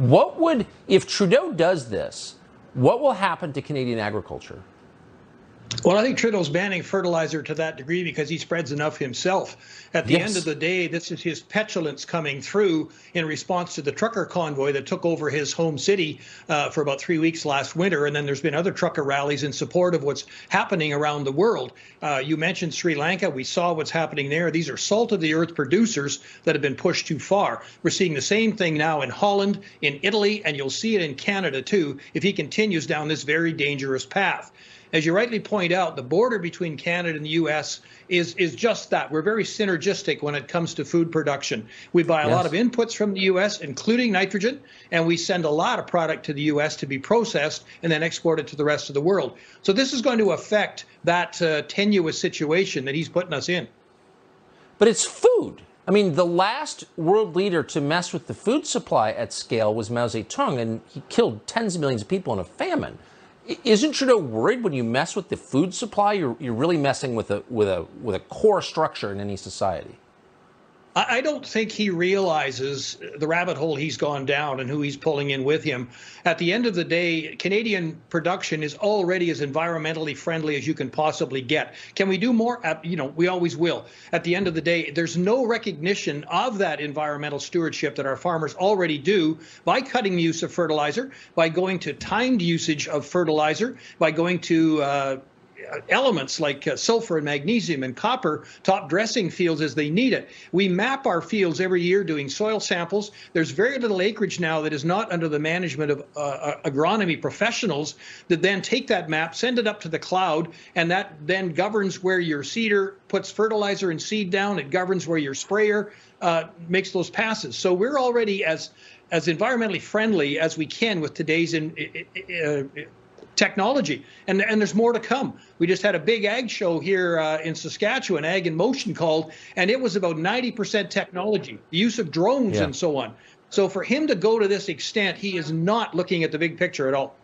What would, if Trudeau does this, what will happen to Canadian agriculture? Well, I think Trudeau's banning fertilizer to that degree because he spreads enough himself. At the end of the day, this is his petulance coming through in response to the trucker convoy that took over his home city for about 3 weeks last winter. And then there's been other trucker rallies in support of what's happening around the world. You mentioned Sri Lanka. We saw what's happening there. These are salt of the earth producers that have been pushed too far. We're seeing the same thing now in Holland, in Italy, and you'll see it in Canada too if he continues down this very dangerous path. As you rightly point out, the border between Canada and the U.S. is just that. We're very synergistic when it comes to food production. We buy a lot of inputs from the U.S., including nitrogen, and we send a lot of product to the U.S. to be processed and then exported to the rest of the world. So this is going to affect that tenuous situation that he's putting us in. But it's food. I mean, the last world leader to mess with the food supply at scale was Mao Zedong, and he killed tens of millions of people in a famine. Isn't Trudeau worried when you mess with the food supply, you're really messing with a core structure in any society? I don't think he realizes the rabbit hole he's gone down and who he's pulling in with him. At the end of the day, Canadian production is already as environmentally friendly as you can possibly get. Can we do more? You know, we always will. At the end of the day, there's no recognition of that environmental stewardship that our farmers already do by cutting the use of fertilizer, by going to timed usage of fertilizer, by going to elements like sulfur and magnesium and copper top dressing fields as they need it. We map our fields every year doing soil samples. There's very little acreage now that is not under the management of agronomy professionals that then take that map, send it up to the cloud, and that then governs where your seeder puts fertilizer and seed down. It governs where your sprayer makes those passes. So we're already as environmentally friendly as we can with today's technology, and there's more to come. We just had a big ag show here in Saskatchewan, Ag in Motion called, and it was about 90% technology, the use of drones and so on. So for him to go to this extent, he is not looking at the big picture at all.